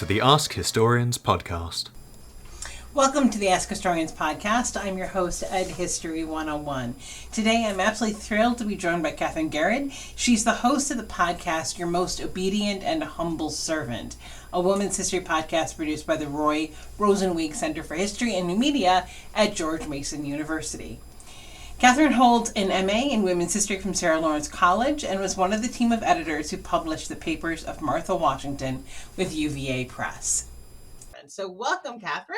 to the Ask Historians podcast. Welcome to the Ask Historians podcast. I'm your host, EdHistory101. Today, I'm absolutely thrilled to be joined by Kathryn Gehred. She's the host of the podcast, Your Most Obedient and Humble Servant, a women's history podcast produced by the Roy Rosenweig Center for History and New Media at George Mason University. Kathryn holds an MA in Women's History from Sarah Lawrence College and was one of the team of editors who published the papers of Martha Washington with UVA Press. So welcome, Kathryn.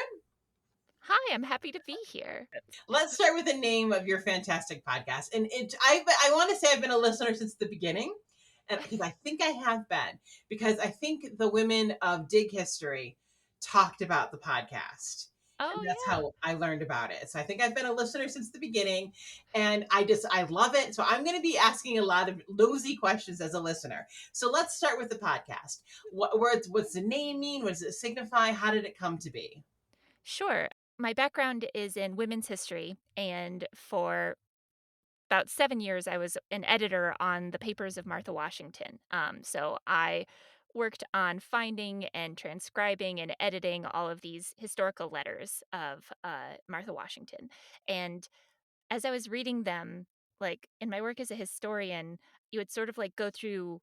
Hi, I'm happy to be here. Let's start with the name of your fantastic podcast. And I want to say I've been a listener since the beginning, and because I think I have been, because I think the women of Dig History talked about the podcast. Oh, and that's yeah. how I learned about it. So I think I've been a listener since the beginning, and I love it. So I'm going to be asking a lot of nosy questions as a listener. So let's start with the podcast. What's the name mean? What does it signify? How did it come to be? Sure. My background is in women's history, and for about 7 years, I was an editor on the papers of Martha Washington. So I worked on finding and transcribing and editing all of these historical letters of Martha Washington. And as I was reading them, like in my work as a historian, you would sort of like go through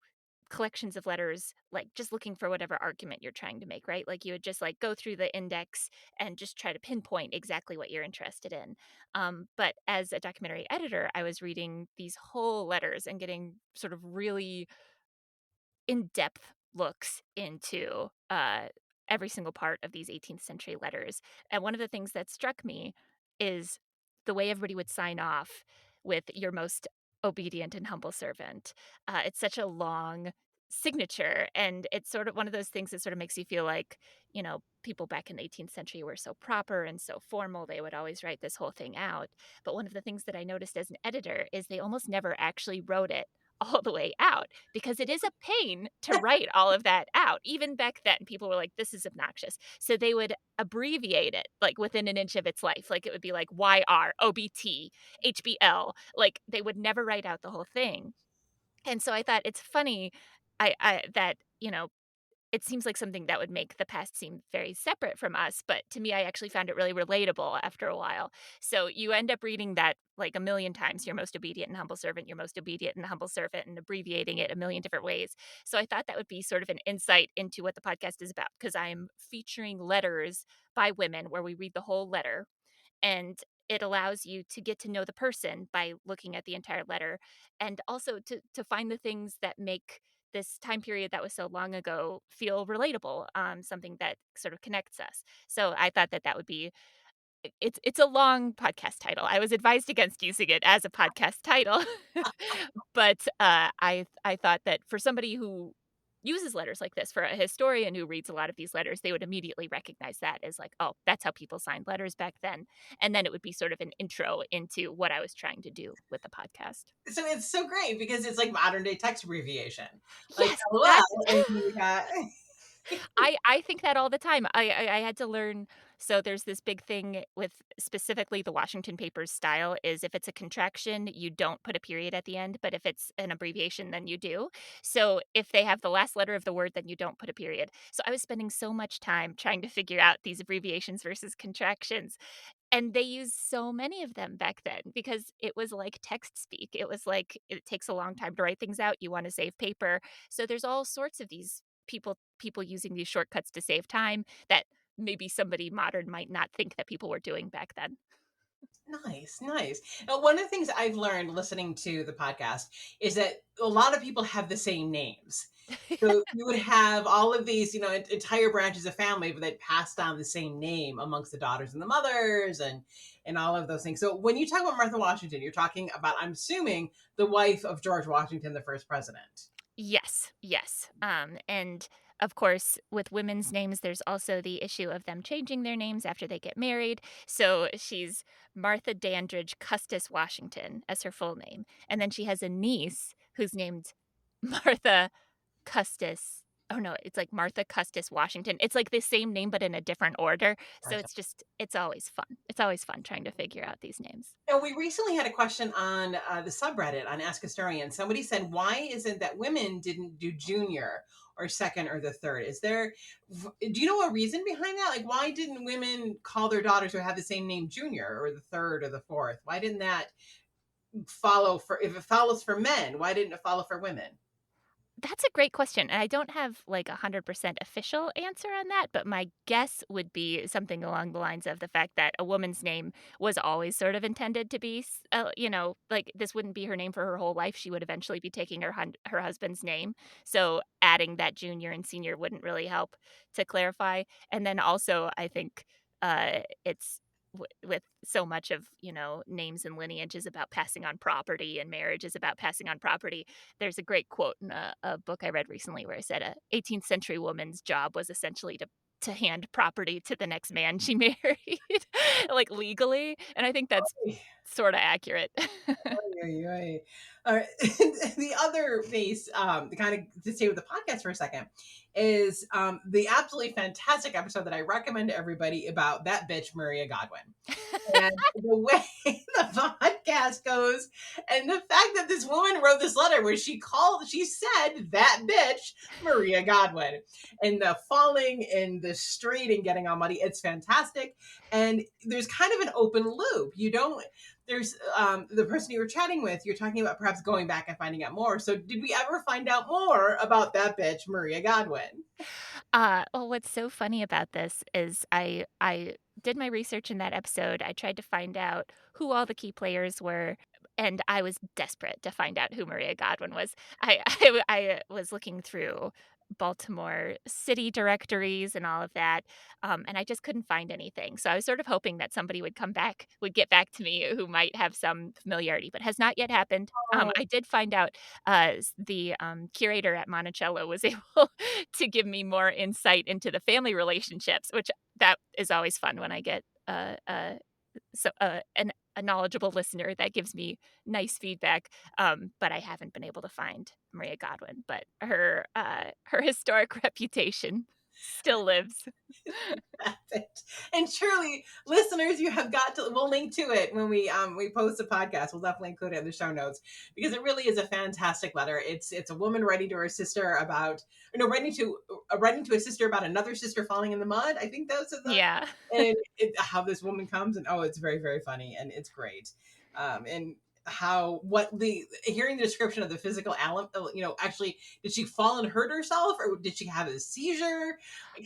collections of letters, like just looking for whatever argument you're trying to make, right? Like you would just like go through the index and just try to pinpoint exactly what you're interested in. But as a documentary editor, I was reading these whole letters and getting sort of really in-depth looks into every single part of these 18th century letters. And one of the things that struck me is the way everybody would sign off with your most obedient and humble servant. It's such a long signature, and it's sort of one of those things that sort of makes you feel like, you know, people back in the 18th century were so proper and so formal. They would always write this whole thing out. But one of the things that I noticed as an editor is they almost never actually wrote it all the way out, because it is a pain to write all of that out. Even back then, people were like, this is obnoxious. So they would abbreviate it like within an inch of its life. Like it would be like YR, OBT, HBL. Like they would never write out the whole thing. And so I thought it's funny that, you know, it seems like something that would make the past seem very separate from us, but to me, I actually found it really relatable after a while. So you end up reading that like a million times, your most obedient and humble servant, your most obedient and humble servant, and abbreviating it a million different ways. So I thought that would be sort of an insight into what the podcast is about, because I'm featuring letters by women where we read the whole letter, and it allows you to get to know the person by looking at the entire letter, and also to find the things that make this time period that was so long ago feel relatable, something that sort of connects us. So I thought that that would be it's a long podcast title. I was advised against using it as a podcast title, but I thought that for somebody who uses letters like this, for a historian who reads a lot of these letters, they would immediately recognize that as like, oh, that's how people signed letters back then. And then it would be sort of an intro into what I was trying to do with the podcast. So it's so great because it's like modern day text abbreviation. Like, Yes, LOL, that's and you got I think that all the time. I had to learn. So there's this big thing with specifically the Washington papers style is if it's a contraction, you don't put a period at the end, but if it's an abbreviation, then you do. So if they have the last letter of the word, then you don't put a period. So I was spending so much time trying to figure out these abbreviations versus contractions. And they used so many of them back then because it was like text speak. It was like it takes a long time to write things out. You want to save paper. So there's all sorts of these people using these shortcuts to save time that maybe somebody modern might not think that people were doing back then. nice. Now, one of the things I've learned listening to the podcast is that a lot of people have the same names. So you would have all of these, entire branches of family, but they passed down the same name amongst the daughters and the mothers and all of those things. So when you talk about Martha Washington, you're talking about, I'm assuming, the wife of George Washington, the first president. Yes. And of course, with women's names, there's also the issue of them changing their names after they get married. So she's Martha Dandridge Custis Washington as her full name. And then she has a niece who's named Martha Custis oh, no, it's like Martha Custis Washington. It's like the same name, but in a different order, so Martha. it's always fun. It's always fun trying to figure out these names. And we recently had a question on the subreddit on Ask Historian. Somebody said, "Why isn't that women didn't do junior or second or the third? Is there? Do you know a reason behind that? Like, why didn't women call their daughters who have the same name junior or the third or the fourth? Why didn't that follow for? If it follows for men, why didn't it follow for women?" That's a great question, and I don't have, like, 100% official answer on that, but my guess would be something along the lines of the fact that a woman's name was always sort of intended to be like, this wouldn't be her name for her whole life, she would eventually be taking her husband's name, so adding that junior and senior wouldn't really help to clarify, and then also, I think, it's with so much of, names and lineage is about passing on property and marriage is about passing on property. There's a great quote in a book I read recently where it said a 18th century woman's job was essentially to hand property to the next man she married, like legally. And I think that's sort of accurate. Right, right. All right. The other base, the kind of to stay with the podcast for a second, is the absolutely fantastic episode that I recommend to everybody about that bitch Maria Godwin. And the way the podcast goes, and the fact that this woman wrote this letter where she said that bitch Maria Godwin, and the falling and the straight and getting all muddy, it's fantastic. And there's kind of an open loop. You don't there's the person you were chatting with, you're talking about perhaps going back and finding out more. So did we ever find out more about that bitch Maria Godwin? Well, what's so funny about this is I did my research in that episode. I tried to find out who all the key players were, and I was desperate to find out who Maria Godwin was. I was looking through Baltimore city directories and all of that, and I just couldn't find anything. So I was sort of hoping that somebody would get back to me who might have some familiarity, but has not yet happened. Oh, I did find out the curator at Monticello was able to give me more insight into the family relationships, which that is always fun when I get a knowledgeable listener that gives me nice feedback. But I haven't been able to find Maria Godwin, but her historic reputation still lives. perfect. And truly, listeners, you have got to. We'll link to it when we post the podcast. We'll definitely include it in the show notes because it really is a fantastic letter. It's a woman writing to her sister about, no, writing to a sister about another sister falling in the mud. I think those are the Yeah. and how this woman comes, and it's very very funny and it's great. And how what the hearing the description of the physical element, actually, did she fall and hurt herself or did she have a seizure?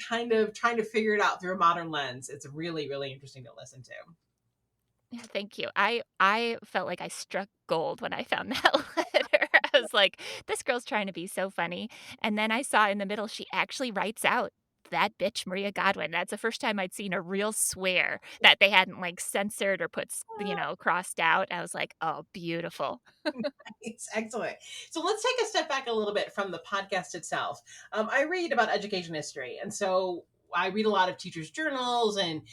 Kind of trying to figure it out through a modern lens. It's really really interesting to listen to. Yeah, thank you. I felt like I struck gold when I found that letter. I was like, "This girl's trying to be so funny." And then I saw in the middle she actually writes out that bitch Maria Godwin. That's the first time I'd seen a real swear that they hadn't like censored or crossed out. I was like, "Oh, beautiful." It's excellent. So let's take a step back a little bit from the podcast itself. I read about education history, and so I read a lot of teachers' journals and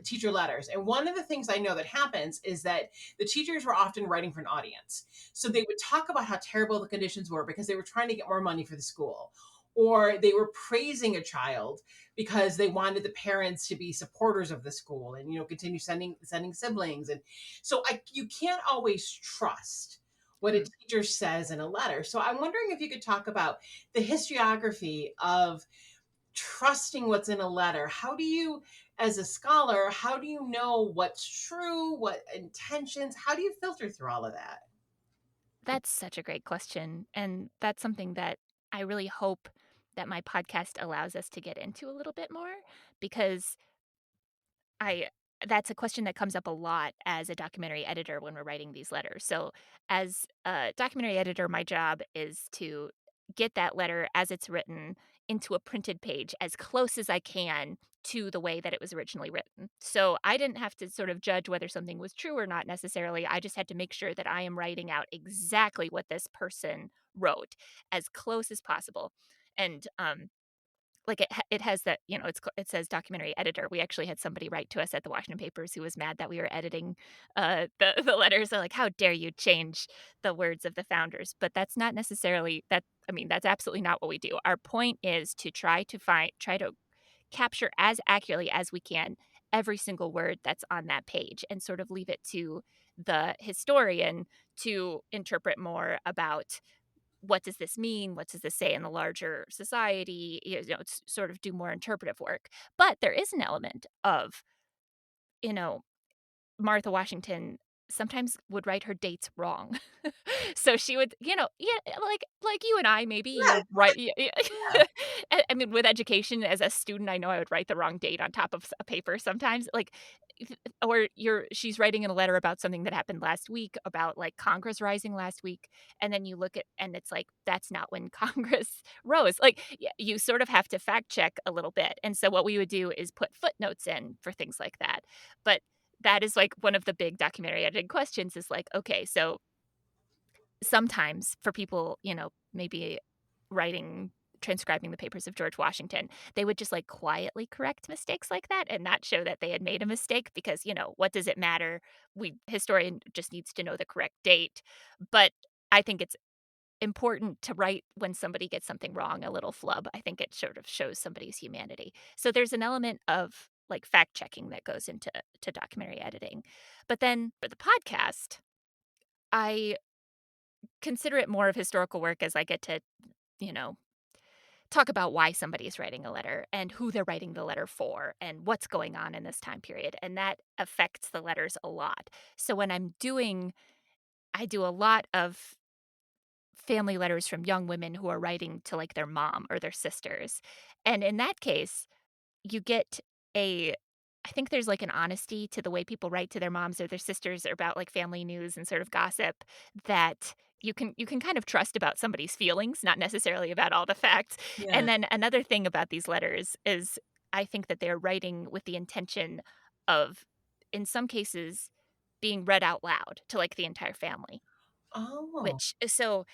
teacher letters. And one of the things I know that happens is that the teachers were often writing for an audience. So they would talk about how terrible the conditions were because they were trying to get more money for the school. Or they were praising a child because they wanted the parents to be supporters of the school and continue sending siblings. And so you can't always trust what a Mm. teacher says in a letter. So I'm wondering if you could talk about the historiography of trusting what's in a letter. How do you, as a scholar, how do you know what's true, what intentions? How do you filter through all of that? That's such a great question, and that's something that I really hope that my podcast allows us to get into a little bit more because I that's a question that comes up a lot as a documentary editor when we're writing these letters. So, as a documentary editor, my job is to get that letter as it's written into a printed page as close as I can to the way that it was originally written. So, I didn't have to sort of judge whether something was true or not necessarily. I just had to make sure that I am writing out exactly what this person wrote as close as possible. And like, it has that, it says documentary editor. We actually had somebody write to us at the Washington Papers who was mad that we were editing, the letters. They're like, "How dare you change the words of the founders?" But that's not necessarily that I mean, that's absolutely not what we do. Our point is to try to capture as accurately as we can every single word that's on that page and sort of leave it to the historian to interpret more about what does this mean? What does this say in the larger society? Sort of do more interpretive work. But there is an element of, you know, Martha Washington sometimes would write her dates wrong. So she would, yeah, like you and I, maybe Yeah, you write yeah. I mean, with education as a student, I know I would write the wrong date on top of a paper sometimes, like, or she's writing in a letter about something that happened last week about, like, Congress rising last week, and then you look at and it's like, that's not when Congress rose. Like, you sort of have to fact check a little bit, and so what we would do is put footnotes in for things like that. But that is, like, one of the big documentary editing questions is, like, okay, so sometimes for people, maybe transcribing the papers of George Washington, they would just, like, quietly correct mistakes like that and not show that they had made a mistake because, what does it matter? Historian just needs to know the correct date. But I think it's important to write when somebody gets something wrong, a little flub. I think it sort of shows somebody's humanity. So there's an element of, like, fact checking that goes into documentary editing. But then for the podcast, I consider it more of historical work as I get to, you know, talk about why somebody is writing a letter and who they're writing the letter for and what's going on in this time period. And that affects the letters a lot. So when I do a lot of family letters from young women who are writing to, like, their mom or their sisters. And in that case, you get a I think there's, like, an honesty to the way people write to their moms or their sisters about, like, family news and sort of gossip that you can kind of trust about somebody's feelings, not necessarily about all the facts. Yeah. And then another thing about these letters is I think that they're writing with the intention of, in some cases, being read out loud to, like, the entire family, Oh, which so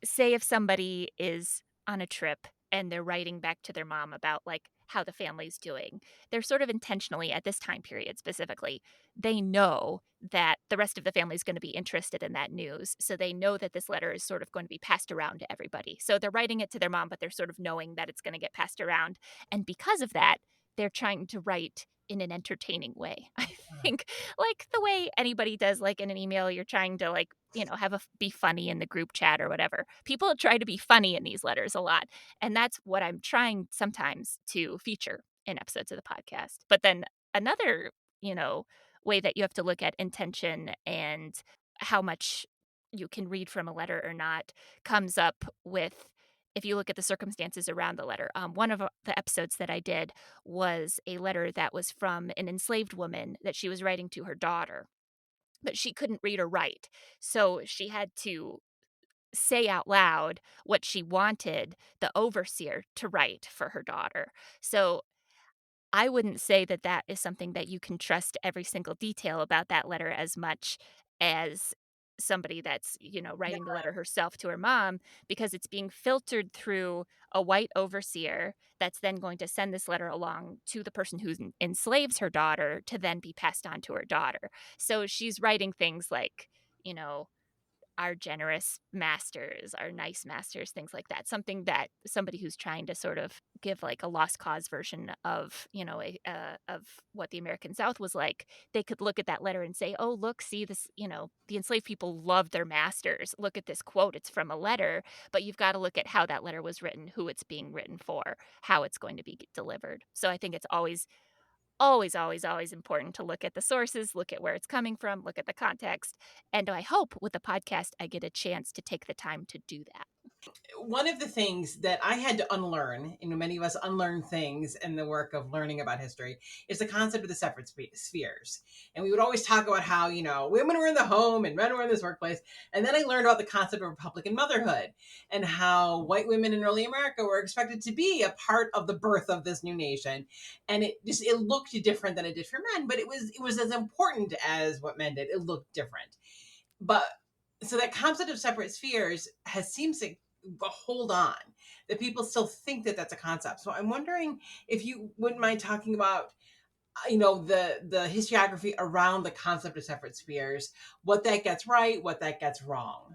say if somebody is on a trip and they're writing back to their mom about, like, how the family's doing, they're sort of intentionally at this time period specifically, they know that the rest of the family is going to be interested in that news. So they know that this letter is sort of going to be passed around to everybody. So they're writing it to their mom, but they're sort of knowing that it's going to get passed around. And because of that, they're trying to write in an entertaining way. I think, like the way anybody does, like, in an email, you're trying to, like, be funny in the group chat or whatever. People try to be funny in these letters a lot, and that's what I'm trying sometimes to feature in episodes of the podcast. But then another, you know, way that you have to look at intention and how much you can read from a letter or not comes up with if you look at the circumstances around the letter. One of the episodes that I did was a letter that was from an enslaved woman that she was writing to her daughter, but she couldn't read or write. So she had to say out loud what she wanted the overseer to write for her daughter. So I wouldn't say that that is something that you can trust every single detail about that letter as much as somebody that's, yeah. writing the letter herself to her mom because it's being filtered through a white overseer that's then going to send this letter along to the person who enslaves her daughter to then be passed on to her daughter. So she's writing things like, you know, our generous masters, our nice masters, things like that. Something that somebody who's trying to sort of give, like, a lost cause version of, of what the American South was like, they could look at that letter and say, "Oh, look, see this, the enslaved people loved their masters. Look at this quote. It's from a letter." But you've got to look at how that letter was written, who it's being written for, how it's going to be delivered. So I think it's always always, always, always important to look at the sources, look at where it's coming from, look at the context. And I hope with the podcast, I get a chance to take the time to do that. One of the things that I had to unlearn, many of us unlearn things in the work of learning about history, is the concept of the separate spheres. And we would always talk about how, women were in the home and men were in this workplace. And then I learned about the concept of Republican motherhood and how white women in early America were expected to be a part of the birth of this new nation. And it looked different than it did for men, but it was as important as what men did. It looked different. But so that concept of separate spheres seems to hold on, that people still think that that's a concept. So I'm wondering if you wouldn't mind talking about the historiography around the concept of separate spheres, what that gets right, what that gets wrong.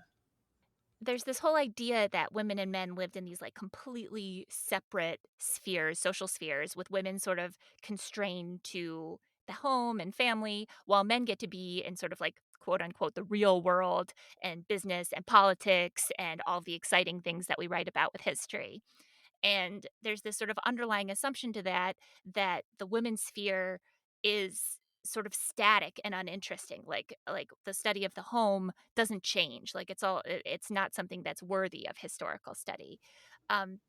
there's this whole idea that women and men lived in these like completely separate spheres, social spheres, with women sort of constrained to the home and family, while men get to be in sort of like quote unquote the real world and business and politics and all the exciting things that we write about with history. And there's this sort of underlying assumption to that, that the women's sphere is sort of static and uninteresting. Like the study of the home doesn't change. Like it's not something that's worthy of historical study. Um,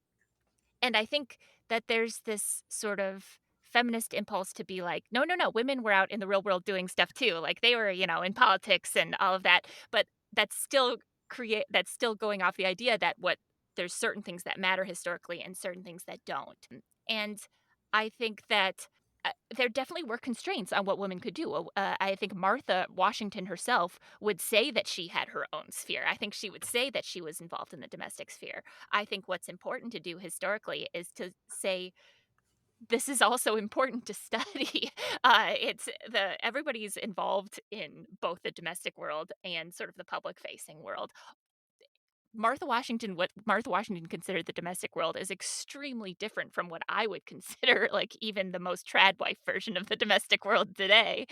and I think that there's this sort of feminist impulse to be like, no, no, no, women were out in the real world doing stuff too. Like they were, in politics and all of that. But that's still going off the idea that what there's certain things that matter historically and certain things that don't. And I think that there definitely were constraints on what women could do. I think Martha Washington herself would say that she had her own sphere. I think she would say that she was involved in the domestic sphere. I think what's important to do historically is to say this is also important to study. It's the everybody's involved in both the domestic world and sort of the public facing world. What Martha Washington considered the domestic world is extremely different from what I would consider like even the most trad wife version of the domestic world today.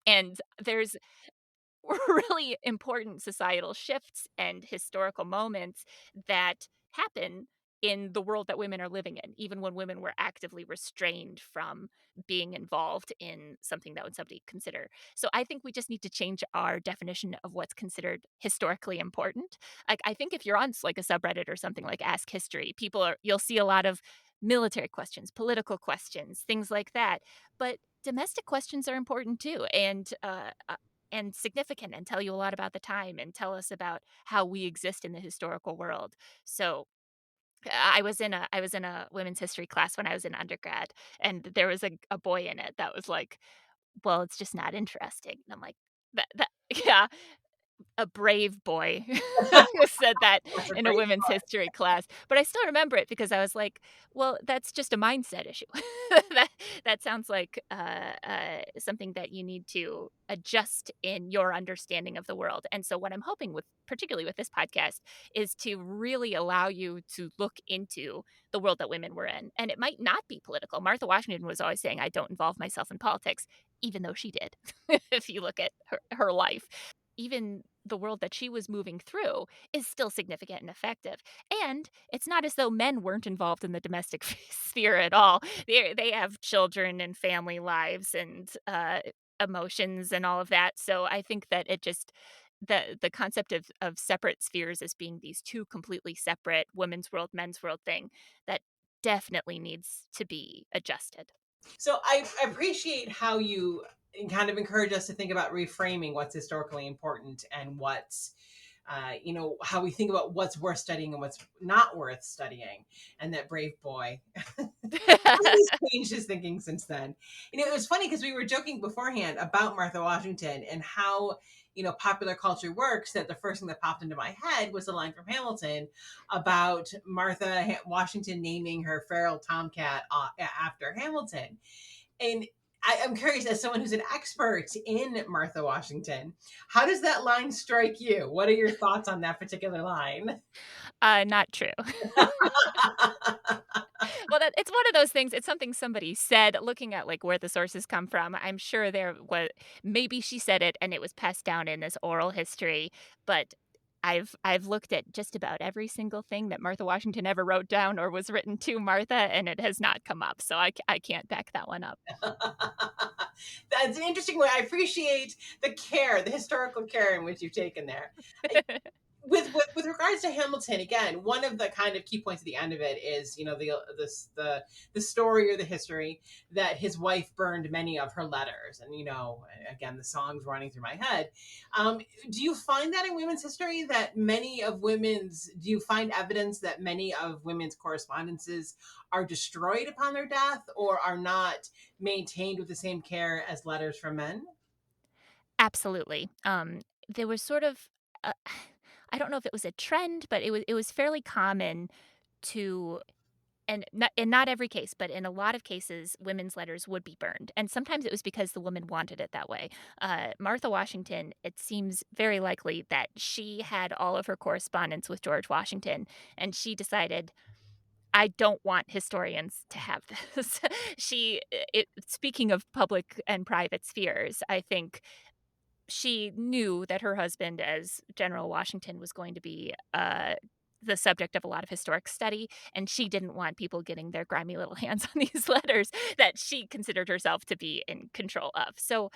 And there's really important societal shifts and historical moments that happen in the world that women are living in, even when women were actively restrained from being involved in something that would somebody consider. So I think we just need to change our definition of what's considered historically important. Like I think if you're on like a subreddit or something like Ask History, you'll see a lot of military questions, political questions, things like that. But domestic questions are important too. And significant and tell you a lot about the time and tell us about how we exist in the historical world. So I was in a women's history class when I was in undergrad, and there was a boy in it that was like, "Well, it's just not interesting." And I'm like, that yeah, a brave boy who said that That's a in a great women's history class, but I still remember it because I was like, "Well, that's just a mindset issue." That that sounds like, something that you need to adjust in your understanding of the world, and so what I'm hoping with particularly with this podcast, is to really allow you to look into the world that women were in, and it might not be political. Martha Washington was always saying, "I don't involve myself in politics," even though she did, if you look at her life. Even the world that she was moving through is still significant and effective. And it's not as though men weren't involved in the domestic sphere at all. They have children and family lives and emotions and all of that. So I think that it just the concept of separate spheres as being these two completely separate women's world, men's world thing that definitely needs to be adjusted. So I appreciate how you kind of encourage us to think about reframing what's historically important and what's how we think about what's worth studying and what's not worth studying. And that brave boy, he's changed his thinking since then. It was funny because we were joking beforehand about Martha Washington and how popular culture works. That the first thing that popped into my head was a line from Hamilton about Martha Washington naming her feral tomcat after Hamilton. And I'm curious, as someone who's an expert in Martha Washington, how does that line strike you? What are your thoughts on that particular line? Not true. Well, it's one of those things. It's something somebody said. Looking at like where the sources come from, I'm sure there was maybe she said it and it was passed down in this oral history. But I've looked at just about every single thing that Martha Washington ever wrote down or was written to Martha, and it has not come up. So I can't back that one up. That's an interesting way. I appreciate the care, the historical care in which you've taken there. With regards to Hamilton, again, one of the kind of key points at the end of it is, the story or the history that his wife burned many of her letters, and again, the songs running through my head. Do you find that in women's history that do you find evidence that many of women's correspondences are destroyed upon their death or are not maintained with the same care as letters from men? Absolutely. There was sort of I don't know if it was a trend, but it was fairly common to not every case, but in a lot of cases, women's letters would be burned, and sometimes it was because the woman wanted it that way. Martha Washington, it seems very likely that she had all of her correspondence with George Washington, and she decided, "I don't want historians to have this." Speaking of public and private spheres, I think she knew that her husband, as General Washington, was going to be the subject of a lot of historic study, and she didn't want people getting their grimy little hands on these letters that she considered herself to be in control of. So,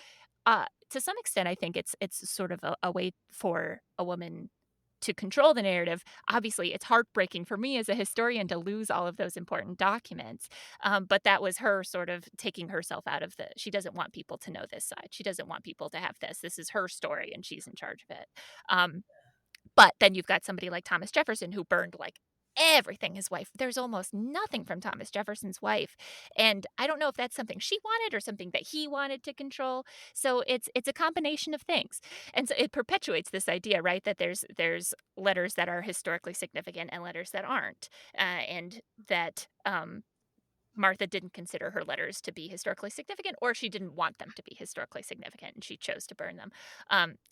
to some extent, I think it's sort of a way for a woman to control the narrative. Obviously, it's heartbreaking for me as a historian to lose all of those important documents, but that was her sort of taking herself out of the she doesn't want people to know this side. She doesn't want people to have this. This is her story, and she's in charge of it. Um, but then you've got somebody like Thomas Jefferson who burned, like, everything his wife there's almost nothing from Thomas Jefferson's wife, and I don't know if that's something she wanted or something that he wanted to control, so it's a combination of things, and so it perpetuates this idea, right, that there's letters that are historically significant and letters that aren't, and that, Martha didn't consider her letters to be historically significant, or she didn't want them to be historically significant, and she chose to burn them.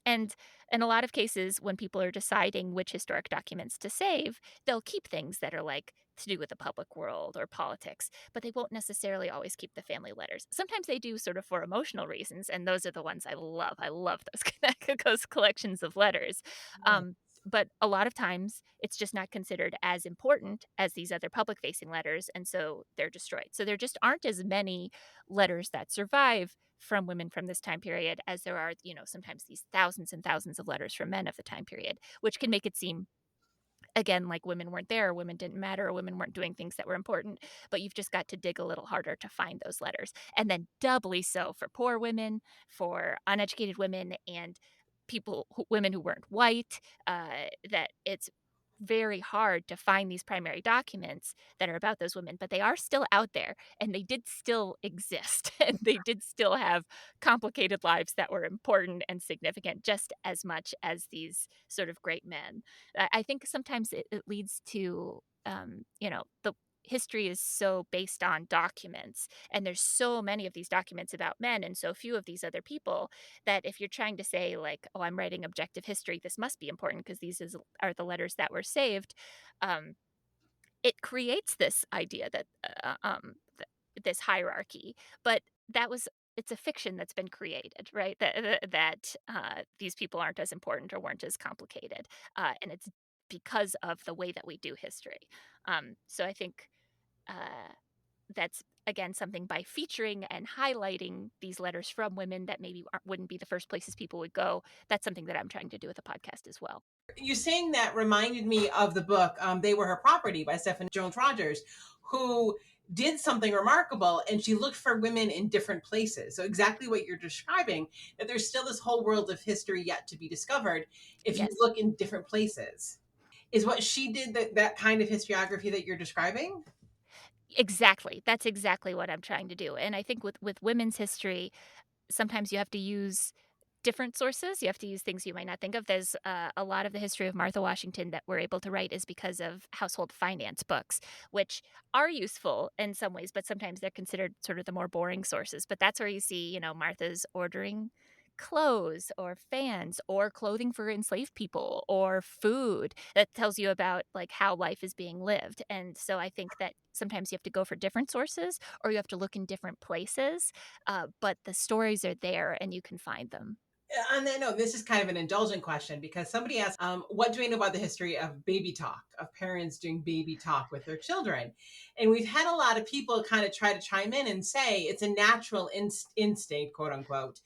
And in a lot of cases, when people are deciding which historic documents to save, they'll keep things that are like to do with the public world or politics, but they won't necessarily always keep the family letters. Sometimes they do sort of for emotional reasons, and those are the ones I love. I love those, those collections of letters. Um, but a lot of times, it's just not considered as important as these other public facing letters, and so they're destroyed. So there just aren't as many letters that survive from women from this time period as there are, sometimes these thousands and thousands of letters from men of the time period, which can make it seem again like women weren't there, or women didn't matter, or women weren't doing things that were important, but you've just got to dig a little harder to find those letters. And then doubly so for poor women, for uneducated women, and women who weren't white, that it's very hard to find these primary documents that are about those women, but they are still out there, and they did still exist, and they did still have complicated lives that were important and significant just as much as these sort of great men. I think sometimes it leads to, the history is so based on documents, and there's so many of these documents about men and so few of these other people, that if you're trying to say, like, oh, I'm writing objective history, this must be important because are the letters that were saved. um, it creates this idea that this hierarchy, but that was it's a fiction that's been created, right? That these people aren't as important or weren't as complicated, and it's because of the way that we do history. So I think uh, that's again something, by featuring and highlighting these letters from women that maybe wouldn't be the first places people would go. That's something that I'm trying to do with the podcast as well. You saying that reminded me of the book They Were Her Property by Stephanie Jones Rogers, who did something remarkable, and she looked for women in different places. So exactly what you're describing, that there's still this whole world of history yet to be discovered if you Yes. look in different places. Is what she did that kind of historiography that you're describing? Exactly. That's exactly what I'm trying to do. And I think with women's history, sometimes you have to use different sources. You have to use things you might not think of. There's a lot of the history of Martha Washington that we're able to write is because of household finance books, which are useful in some ways, but sometimes they're considered sort of the more boring sources. But that's where you see, Martha's ordering clothes or fans or clothing for enslaved people or food that tells you about like how life is being lived. And so I think that sometimes you have to go for different sources, or you have to look in different places, but the stories are there and you can find them. And I know this is kind of an indulgent question because somebody asked, what do we know about the history of baby talk, of parents doing baby talk with their children? And we've had a lot of people kind of try to chime in and say it's a natural instinct, quote unquote.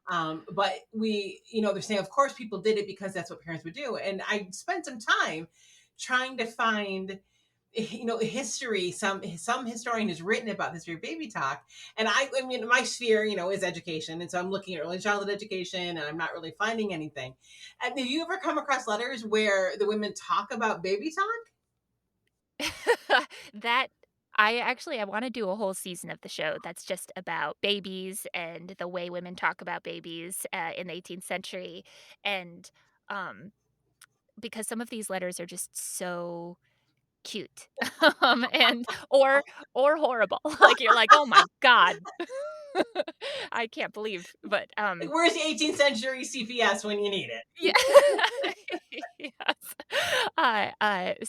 But they're saying, of course, people did it because that's what parents would do. And I spent some time trying to find history. Some historian has written about the history of baby talk, and I mean my sphere is education, and so I'm looking at early childhood education, and I'm not really finding anything. And have you ever come across letters where the women talk about baby talk? That I want to do a whole season of the show that's just about babies and the way women talk about babies in the 18th century, and um, because some of these letters are just so cute. And or horrible. Like, you're like, "Oh my god." I can't believe, but, Where's the 18th century CPS when you need it? yeah. Yes.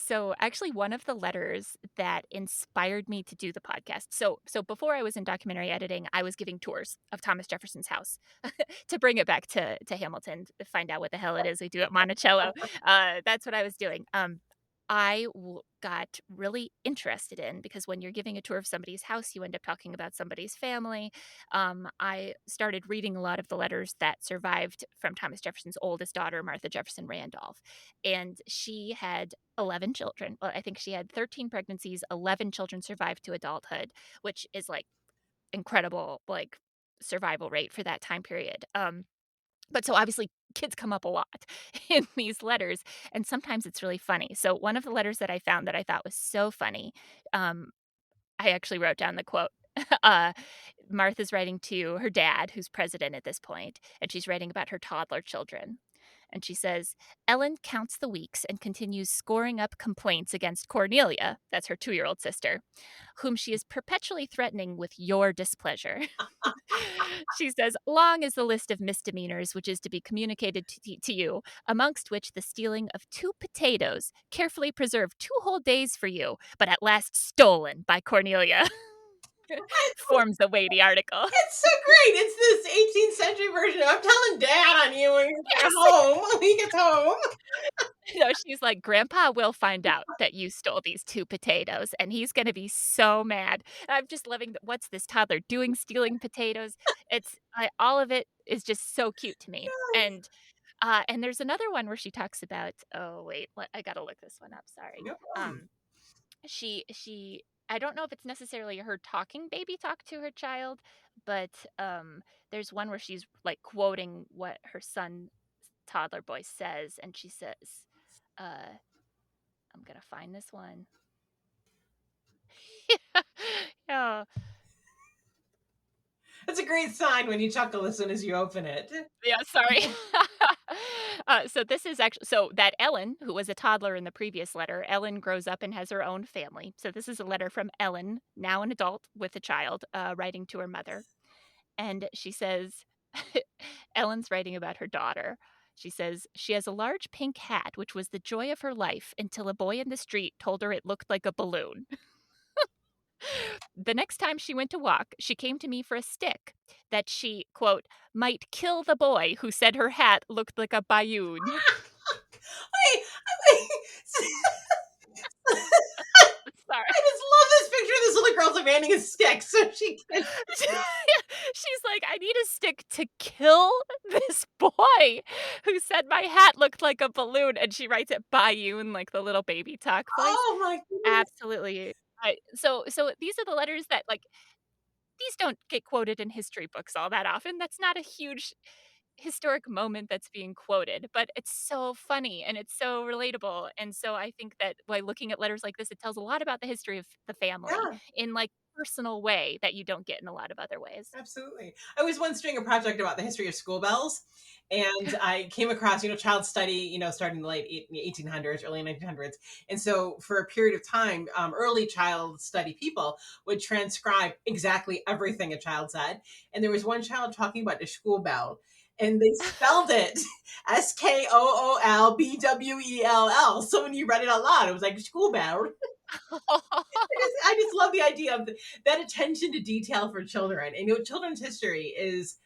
So actually one of the letters that inspired me to do the podcast, so before I was in documentary editing, I was giving tours of Thomas Jefferson's house to bring it back to Hamilton, to find out what the hell it is we do at Monticello. That's what I was doing. Got really interested in, because when you're giving a tour of somebody's house, you end up talking about somebody's family. I started reading a lot of the letters that survived from Thomas Jefferson's oldest daughter, Martha Jefferson Randolph. And she had 11 children. Well, I think she had 13 pregnancies, 11 children survived to adulthood, which is like incredible, like survival rate for that time period. But so obviously kids come up a lot in these letters, and sometimes it's really funny. So one of the letters that I found that I thought was so funny, um, I actually wrote down the quote. Uh, Martha's writing to her dad, who's president at this point, and she's writing about her toddler children. And she says, Ellen counts the weeks and continues scoring up complaints against Cornelia, that's her 2-year-old sister, whom she is perpetually threatening with your displeasure. She says, long is the list of misdemeanors which is to be communicated to you, amongst which the stealing of 2 potatoes, carefully preserved 2 whole days for you, but at last stolen by Cornelia, forms the weighty article. It's so great. It's this 18th century version of I'm telling dad on you when you get Yes. home. When he gets home. She's like, Grandpa will find out that you stole these 2 potatoes, and he's gonna be so mad. And I'm just loving what's this toddler doing stealing potatoes? All of it is just so cute to me. And there's another one where she talks about, oh wait, I gotta look this one up. Sorry. No problem. She I don't know if it's necessarily her talking baby talk to her child, but there's one where she's like quoting what her son toddler boy says, and she says, uh, I'm gonna find this one. Yeah. That's a great sign when you chuckle as soon as you open it. Yeah, sorry. So this is actually, so that Ellen, who was a toddler in the previous letter, Ellen grows up and has her own family. So this is a letter from Ellen, now an adult with a child, writing to her mother. And she says, Ellen's writing about her daughter. She says, she has a large pink hat, which was the joy of her life until a boy in the street told her it looked like a balloon. The next time she went to walk, she came to me for a stick that she, quote, might kill the boy who said her hat looked like a balloon. Wait. Sorry. I just love this picture of this little girl demanding a stick so she can. She's like, I need a stick to kill this boy who said my hat looked like a balloon. And she writes it balloon, like the little baby talk voice. Oh my goodness. Absolutely. So these are the letters that, like, these don't get quoted in history books all that often. That's not a huge historic moment that's being quoted, but it's so funny and it's so relatable. And so I think that by looking at letters like this, it tells a lot about the history of the family Yeah. in like personal way that you don't get in a lot of other ways. Absolutely. I was once doing a project about the history of school bells, and I came across, child study, starting in the late 1800s, early 1900s. And so for a period of time, early child study people would transcribe exactly everything a child said. And there was one child talking about the school bell, and they spelled it SKOOLBWELL. So when you read it out loud, it was like school bell. I just love the idea of that attention to detail for children. And children's history is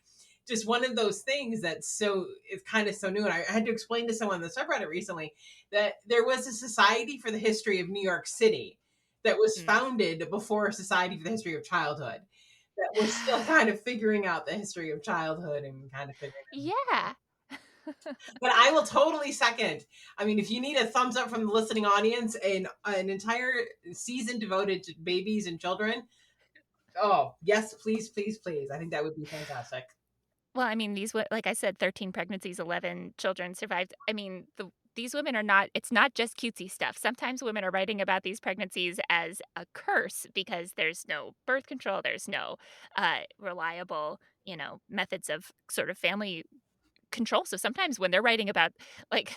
just one of those things that's it's kind of so new. And I had to explain to someone in the subreddit recently that there was a Society for the History of New York City that was founded before a Society for the History of Childhood, that was still kind of figuring out the history of childhood and kind of figuring out. Yeah. But I will totally second. I mean, if you need a thumbs up from the listening audience and an entire season devoted to babies and children, oh, yes, please, please, please. I think that would be fantastic. Well, I mean, like I said, 13 pregnancies, 11 children survived. I mean, these women are not, it's not just cutesy stuff. Sometimes women are writing about these pregnancies as a curse because there's no birth control, there's no reliable, methods of sort of family control. So sometimes when they're writing about like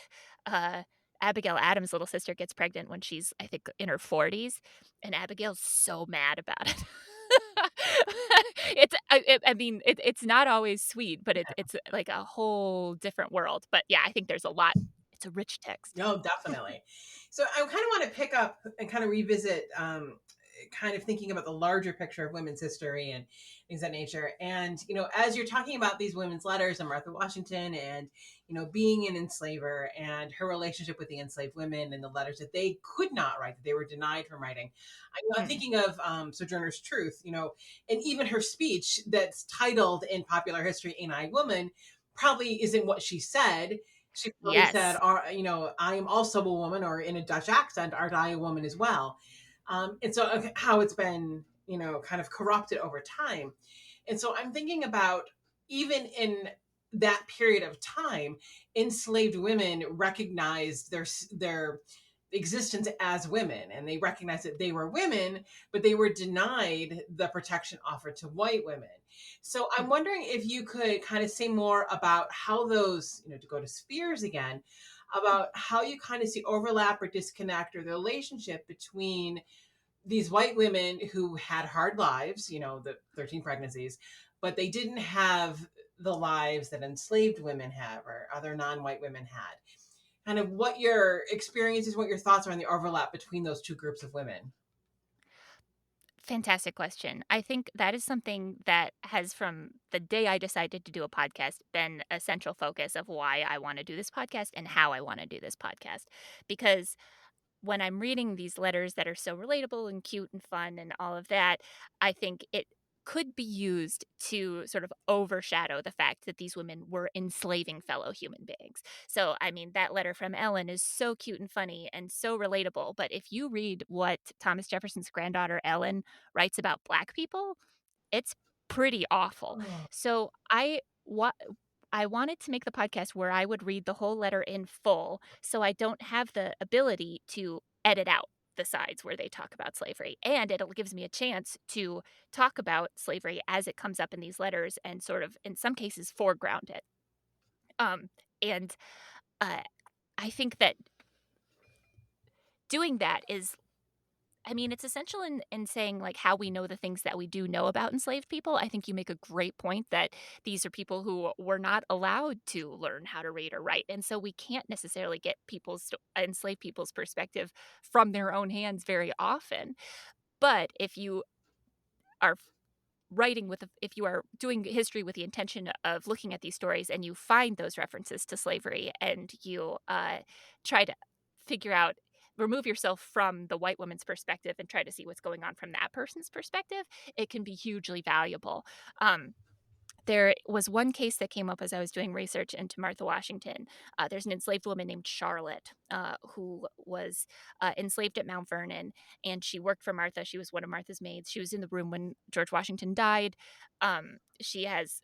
Abigail Adams' little sister gets pregnant when she's, I think, in her 40s, and Abigail's so mad about it. I mean, it's not always sweet, but it's like a whole different world. But yeah, I think there's a lot. It's a rich text. No, definitely. So I kind of want to pick up and kind of revisit, kind of thinking about the larger picture of women's history and things of that nature. And, as you're talking about these women's letters and Martha Washington and, being an enslaver and her relationship with the enslaved women and the letters that they could not write, that they were denied from writing. I'm Mm. thinking of Sojourner's Truth, and even her speech that's titled in popular history, Ain't I Woman, probably isn't what she said. She probably said, Yes. I am also a woman, or in a Dutch accent, art I a woman as well? And so how it's been, kind of corrupted over time. And so I'm thinking about, even in that period of time, enslaved women recognized their existence as women, and they recognized that they were women, but they were denied the protection offered to white women. So I'm wondering if you could kind of say more about how those, to go to Spears again, about how you kind of see overlap or disconnect, or the relationship between these white women who had hard lives, the 13 pregnancies, but they didn't have the lives that enslaved women have, or other non-white women had. Kind of what your experiences, what your thoughts are on the overlap between those two groups of women. Fantastic question. I think that is something that has, from the day I decided to do a podcast, been a central focus of why I want to do this podcast and how I want to do this podcast. Because when I'm reading these letters that are so relatable and cute and fun and all of that, I think it could be used to sort of overshadow the fact that these women were enslaving fellow human beings. So, I mean, that letter from Ellen is so cute and funny and so relatable. But if you read what Thomas Jefferson's granddaughter Ellen writes about Black people, it's pretty awful. Oh. So I wanted to make the podcast where I would read the whole letter in full, so I don't have the ability to edit out the sides where they talk about slavery. And it gives me a chance to talk about slavery as it comes up in these letters and sort of, in some cases, foreground it. And uh, I think that doing that is, I mean, it's essential in saying, like, how we know the things that we do know about enslaved people. I think you make a great point that these are people who were not allowed to learn how to read or write, and so we can't necessarily get enslaved people's perspective from their own hands very often. But if you are if you are doing history with the intention of looking at these stories and you find those references to slavery and you try to figure out, remove yourself from the white woman's perspective and try to see what's going on from that person's perspective, it can be hugely valuable. There was one case that came up as I was doing research into Martha Washington. There's an enslaved woman named Charlotte who was enslaved at Mount Vernon, and she worked for Martha. She was one of Martha's maids. She was in the room when George Washington died. She has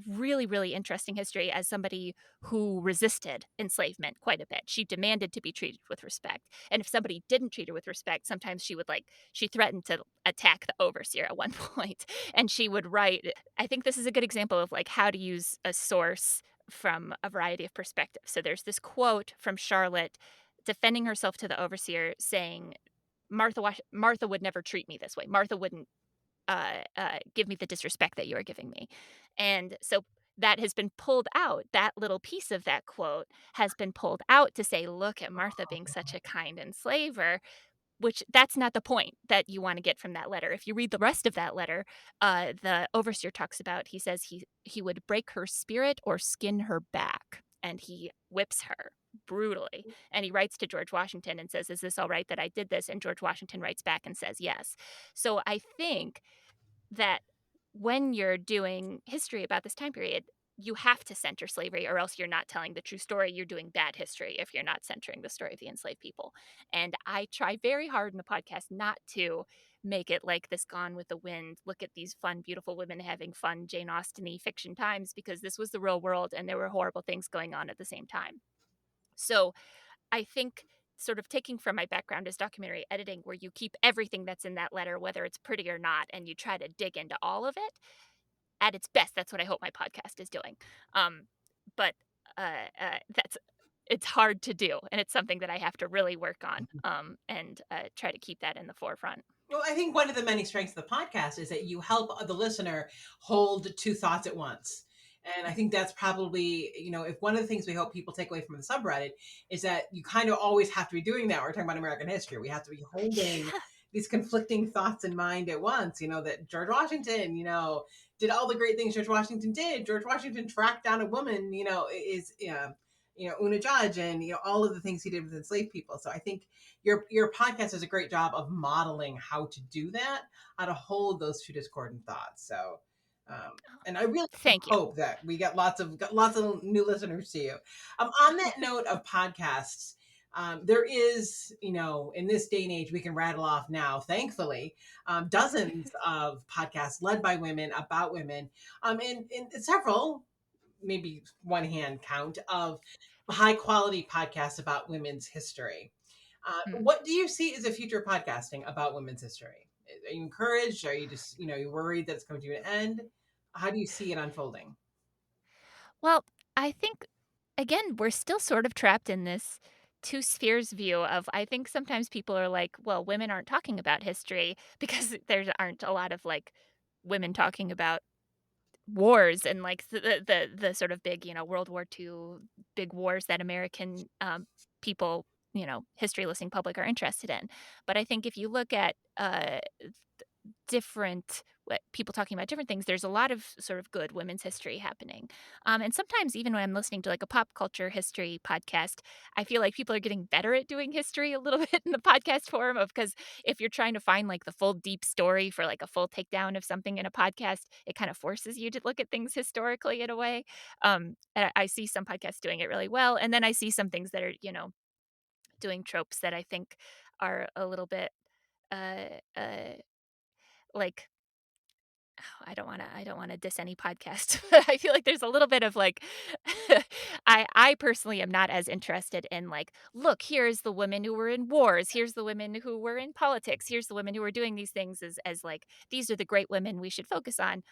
really, really interesting history as somebody who resisted enslavement quite a bit. She demanded to be treated with respect. And if somebody didn't treat her with respect, sometimes she threatened to attack the overseer at one point. And she would write, I think this is a good example of like how to use a source from a variety of perspectives. So there's this quote from Charlotte defending herself to the overseer saying, Martha would never treat me this way. Martha wouldn't give me the disrespect that you are giving me. And so that has been pulled out. That little piece of that quote has been pulled out to say, look at Martha being such a kind enslaver, which that's not the point that you want to get from that letter. If you read the rest of that letter, the overseer talks about, he says he would break her spirit or skin her back, and he whips her brutally. And he writes to George Washington and says, is this all right that I did this? And George Washington writes back and says, yes. So I think that when you're doing history about this time period, you have to center slavery, or else you're not telling the true story. You're doing bad history if you're not centering the story of the enslaved people. And I try very hard in the podcast not to make it like this Gone with the Wind. Look at these fun, beautiful women having fun, Jane Austen-y fiction times, because this was the real world and there were horrible things going on at the same time. So I think, sort of taking from my background as documentary editing, where you keep everything that's in that letter, whether it's pretty or not, and you try to dig into all of it at its best. That's what I hope my podcast is doing. But that's it's hard to do, and it's something that I have to really work on, and try to keep that in the forefront. Well, I think one of the many strengths of the podcast is that you help the listener hold two thoughts at once. And I think that's probably, if one of the things we hope people take away from the subreddit is that you kind of always have to be doing that. We're talking about American history. We have to be holding these conflicting thoughts in mind at once, that George Washington, did all the great things George Washington did. George Washington tracked down a woman, is, Una Judge, and, all of the things he did with enslaved people. So I think your podcast does a great job of modeling how to do that, how to hold those two discordant thoughts. So, and I really Thank you. hope that we got lots of new listeners to you. On that note of podcasts, there is, in this day and age, we can rattle off now, thankfully, dozens of podcasts led by women about women, and several, maybe one hand count of high quality podcasts about women's history. Mm. What do you see as a future of podcasting about women's history? Are you encouraged? Are you just, you're worried that it's coming to an end? How do you see it unfolding? Well, I think, again, we're still sort of trapped in this two spheres view of, I think sometimes people are like, well, women aren't talking about history because there aren't a lot of like women talking about wars and like the sort of big, World War II big wars that American people, history listening public are interested in. But I think if you look at different people talking about different things, there's a lot of sort of good women's history happening. And sometimes even when I'm listening to like a pop culture history podcast, I feel like people are getting better at doing history a little bit in the podcast form of, because if you're trying to find like the full deep story for like a full takedown of something in a podcast, it kind of forces you to look at things historically in a way. And I see some podcasts doing it really well. And then I see some things that are, doing tropes that I think are a little bit uh, uh, like I don't wanna diss any podcast, but I feel like there's a little bit of, like I personally am not as interested in, like, "Look, here's the women who were in wars, here's the women who were in politics, here's the women who were doing these things as, like, these are the great women we should focus on."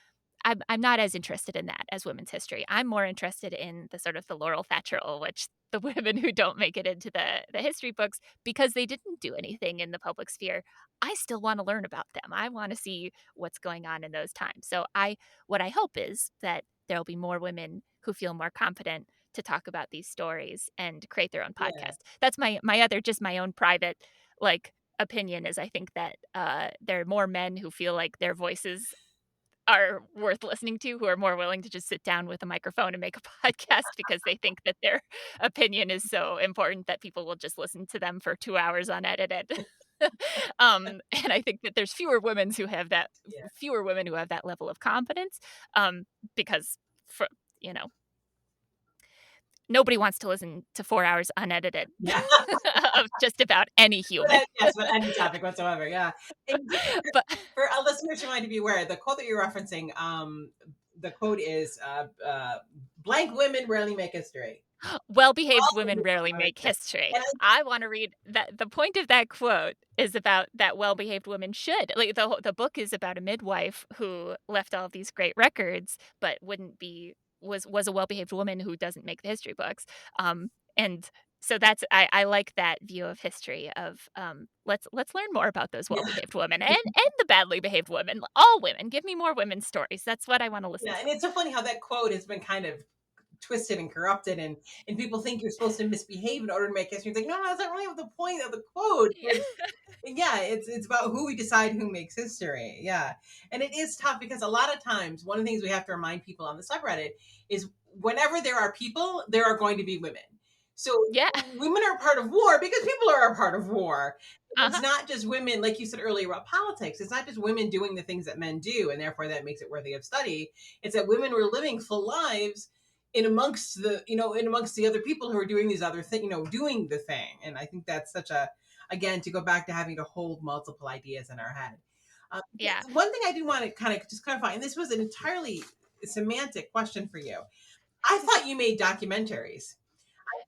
I'm not as interested in that as women's history. I'm more interested in the sort of the Laurel Thatcher which the women who don't make it into the history books because they didn't do anything in the public sphere. I still wanna learn about them. I wanna see what's going on in those times. So what I hope is that there'll be more women who feel more confident to talk about these stories and create their own Yeah. podcast. That's my other just my own private, like, opinion is I think that, there are more men who feel like their voices are worth listening to, who are more willing to just sit down with a microphone and make a podcast because they think that their opinion is so important that people will just listen to them for 2 hours unedited. And I think that there's Yeah. fewer women who have that level of confidence, because for you know, nobody wants to listen to 4 hours unedited Yeah. of just about any human. Yes, but any topic whatsoever. Yeah. And But for our listeners who might be aware, the quote that you're referencing, the quote is blank women rarely make history. well-behaved All women women rarely are make history. And I wanna read that the point of that quote is about that well-behaved women should. Like, the book is about a midwife who left all of these great records, but wouldn't be was a well-behaved woman who doesn't make the history books. And so that's I like that view of history of, let's learn more about those yeah, well-behaved women and the badly behaved women. All women. Give me more women's stories. That's what I wanna listen yeah. to. And it's so funny how that quote has been kind of twisted and corrupted, and people think you're supposed to misbehave in order to make history. It's like, no, that's not really the point of the quote. Yeah, it's about who we decide who makes history. Yeah. And it is tough because a lot of times one of the things we have to remind people on the subreddit is whenever there are people, there are going to be women. So Yeah. women are part of war because people are a part of war. It's Uh-huh. not just women, like you said earlier about politics. It's not just women doing the things that men do, and therefore that makes it worthy of study. It's that women were living full lives in amongst the other people who are doing these other things, doing the thing. And I think that's such a, again, to go back to having to hold multiple ideas in our head. Yeah. One thing I do want to kind of just clarify, and this was an entirely semantic question for you. I thought you made documentaries.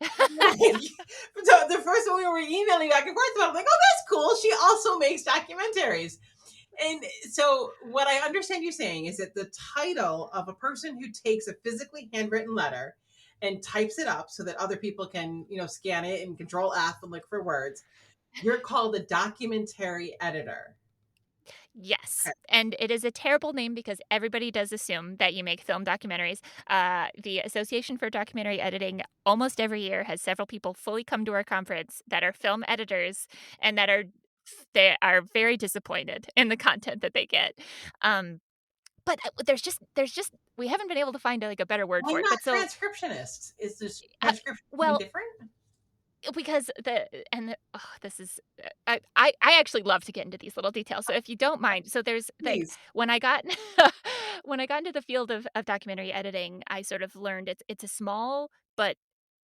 So the first one we were emailing back and forth about, I'm like, oh, that's cool. She also makes documentaries. And so what I understand you saying is that the title of a person who takes a physically handwritten letter and types it up so that other people can, scan it and control F and look for words. You're called a documentary editor. Yes, Okay. and it is a terrible name because everybody does assume that you make film documentaries. The Association for Documentary Editing almost every year has several people fully come to our conference that are film editors and that they are very disappointed in the content that they get. Um, but there's just we haven't been able to find like a better word Why for it. not But so transcriptionists? Is this uh, transcription well, different? because this is I actually love to get into these little details. So if you don't mind, so there's like Please. when I got when I got into the field of documentary editing, I sort of learned it's a small but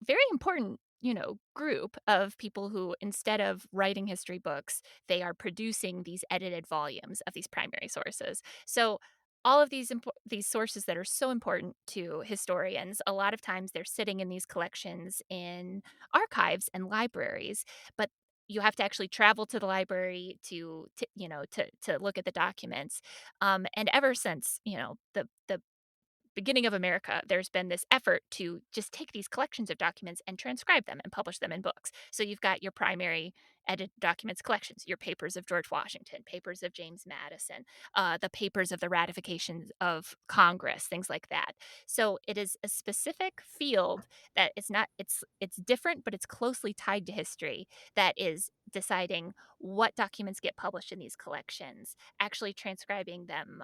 very important, group of people who instead of writing history books, they are producing these edited volumes of these primary sources. So all of these sources that are so important to historians, a lot of times they're sitting in these collections in archives and libraries, but you have to actually travel to the library to look at the documents. And ever since the beginning of America, there's been this effort to just take these collections of documents and transcribe them and publish them in books. So you've got your primary edited documents collections, your papers of George Washington, papers of James Madison, the papers of the ratifications of Congress, things like that. So it is a specific field that it's not it's different, but it's closely tied to history that is deciding what documents get published in these collections, actually transcribing them,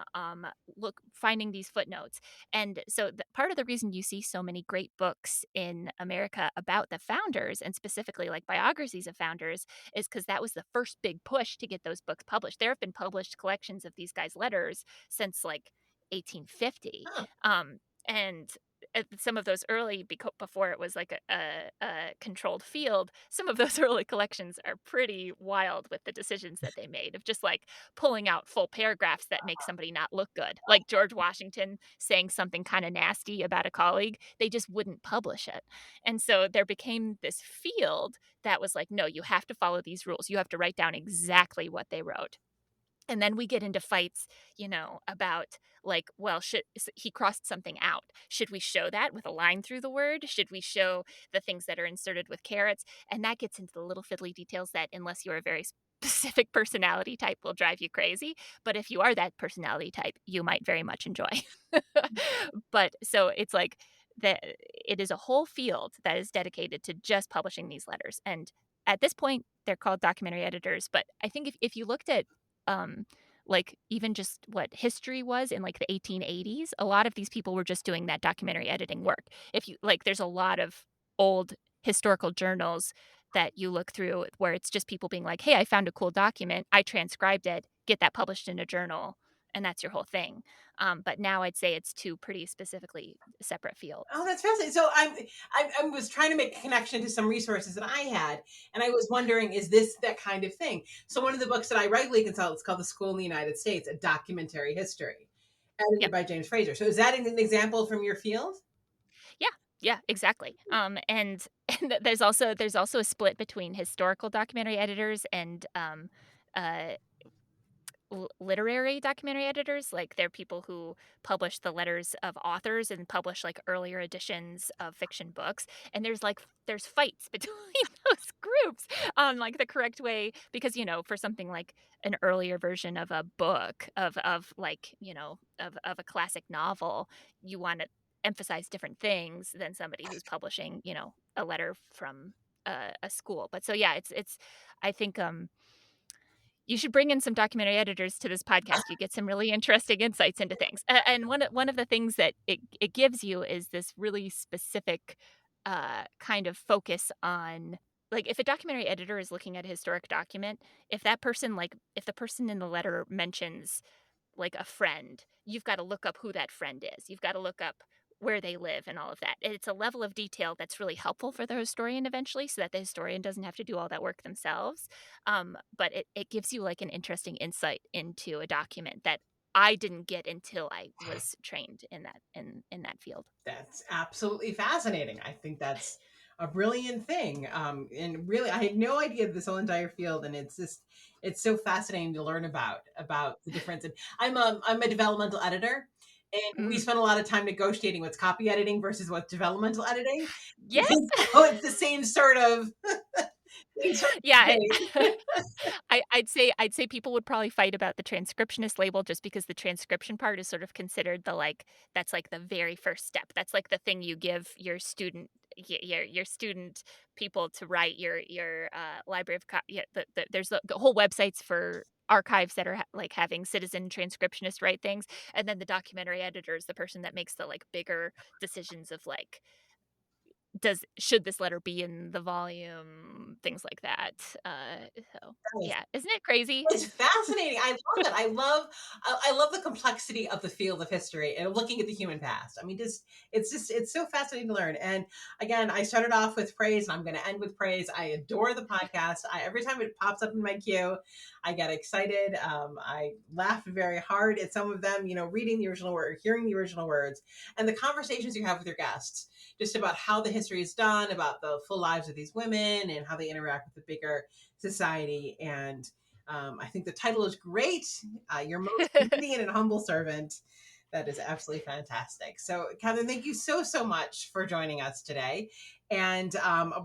finding these footnotes. And so part of the reason you see so many great books in America about the founders and specifically like biographies of founders is because that was the first big push to get those books published. There have been published collections of these guys' letters since like 1850. Huh. And some of those early, before it was like a controlled field, some of those early collections are pretty wild with the decisions that they made of just like pulling out full paragraphs that make somebody not look good. Like George Washington saying something kind of nasty about a colleague, they just wouldn't publish it. And so there became this field that was like, no, you have to follow these rules. You have to write down exactly what they wrote. And then we get into fights, about like, well, he crossed something out? Should we show that with a line through the word? Should we show the things that are inserted with carets? And that gets into the little fiddly details that, unless you're a very specific personality type, will drive you crazy. But if you are that personality type, you might very much enjoy. But so it's like that it is a whole field that is dedicated to just publishing these letters. And at this point, they're called documentary editors. But I think if you looked at um, like even just what history was in like the 1880s, a lot of these people were just doing that documentary editing work. If you like, there's a lot of old historical journals that you look through where it's just people being like, hey, I found a cool document, I transcribed it, get that published in a journal, and that's your whole thing. But now I'd say it's two pretty specifically separate Oh, fields. that's fascinating. So I was trying to make a connection to some resources that I had, and I was wondering, is this that kind of thing? So one of the books that I regularly consult is called "The School in the United States: A Documentary History," Yeah. edited by James Fraser. So is that an example from your field? Yeah, yeah, exactly. And and there's also a split between historical documentary editors and uh, literary documentary editors. Like they're people who publish the letters of authors and publish like earlier editions of fiction books. And there's fights between those groups on like the correct way because for something like an earlier version of a book of like of a classic novel, you want to emphasize different things than somebody who's publishing a letter from a school. But so yeah, it's I think you should bring in some documentary editors to this podcast. You get some really interesting insights into things. And one of the things that it gives you is this really specific kind of focus on, like, if a documentary editor is looking at a historic document, if the person in the letter mentions like a friend, you've got to look up who that friend is. You've got to look up where they live and all of that. And it's a level of detail that's really helpful for the historian eventually, so that the historian doesn't have to do all that work themselves. But it gives you like an interesting insight into a document that I didn't get until I was trained in that field. That's absolutely fascinating. I think that's a brilliant thing. And really, I had no idea this whole entire field, and it's so fascinating to learn about the difference. And I'm a developmental editor, And we Mm. spent a lot of time negotiating what's copy editing versus what's developmental editing. Yes. It's the same sort of Yeah, thing. I'd say people would probably fight about the transcriptionist label just because the transcription part is sort of considered the, like, that's, like, the very first step. That's, like, the thing you give your student your student people to write your library of yeah, there's the whole websites for archives that are like, having citizen transcriptionists write things, and then the documentary editor is the person that makes the, like, bigger decisions of, like, should this letter be in the volume, things like that. So, yeah, isn't it crazy? It's fascinating. I love it. I love the complexity of the field of history and looking at the human past. I mean, it's so fascinating to learn. And again, I started off with praise and I'm going to end with praise. I adore the podcast. Every time it pops up in my queue, I get excited. I laugh very hard at some of them, reading the original word, hearing the original words, and the conversations you have with your guests just about how the history is done, about the full lives of these women and how they interact with the bigger society. And I think the title is great. Your most obedient and humble servant. That is absolutely fantastic. So, Kathryn, thank you so much for joining us today. And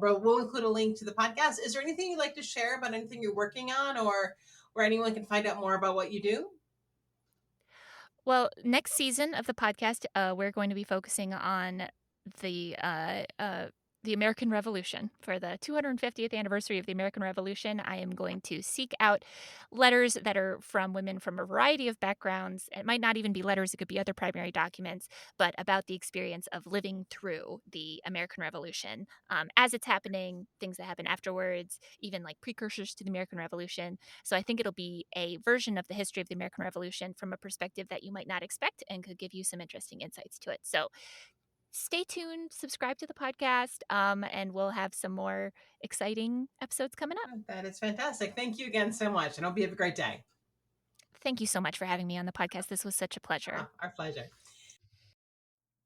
we'll include a link to the podcast. Is there anything you'd like to share about anything you're working on, or where anyone can find out more about what you do? Well, next season of the podcast, we're going to be focusing on the uh, uh, the American Revolution. For the 250th anniversary of the American Revolution, I am going to seek out letters that are from women from a variety of backgrounds. It might not even be letters; it could be other primary documents, but about the experience of living through the American Revolution as it's happening, things that happen afterwards, even like precursors to the American Revolution. So I think it'll be a version of the history of the American Revolution from a perspective that you might not expect and could give you some interesting insights to it. So stay tuned, subscribe to the podcast, and we'll have some more exciting episodes coming up. That is fantastic. Thank you again so much, and hope you have a great day. Thank you so much for having me on the podcast. This was such a pleasure. Our pleasure.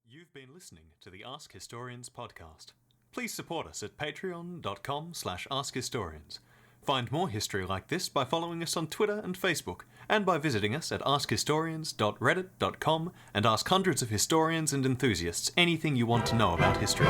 You've been listening to the Ask Historians podcast. Please support us at patreon.com/askhistorians. Find more history like this by following us on Twitter and Facebook, and by visiting us at askhistorians.reddit.com and ask hundreds of historians and enthusiasts anything you want to know about history.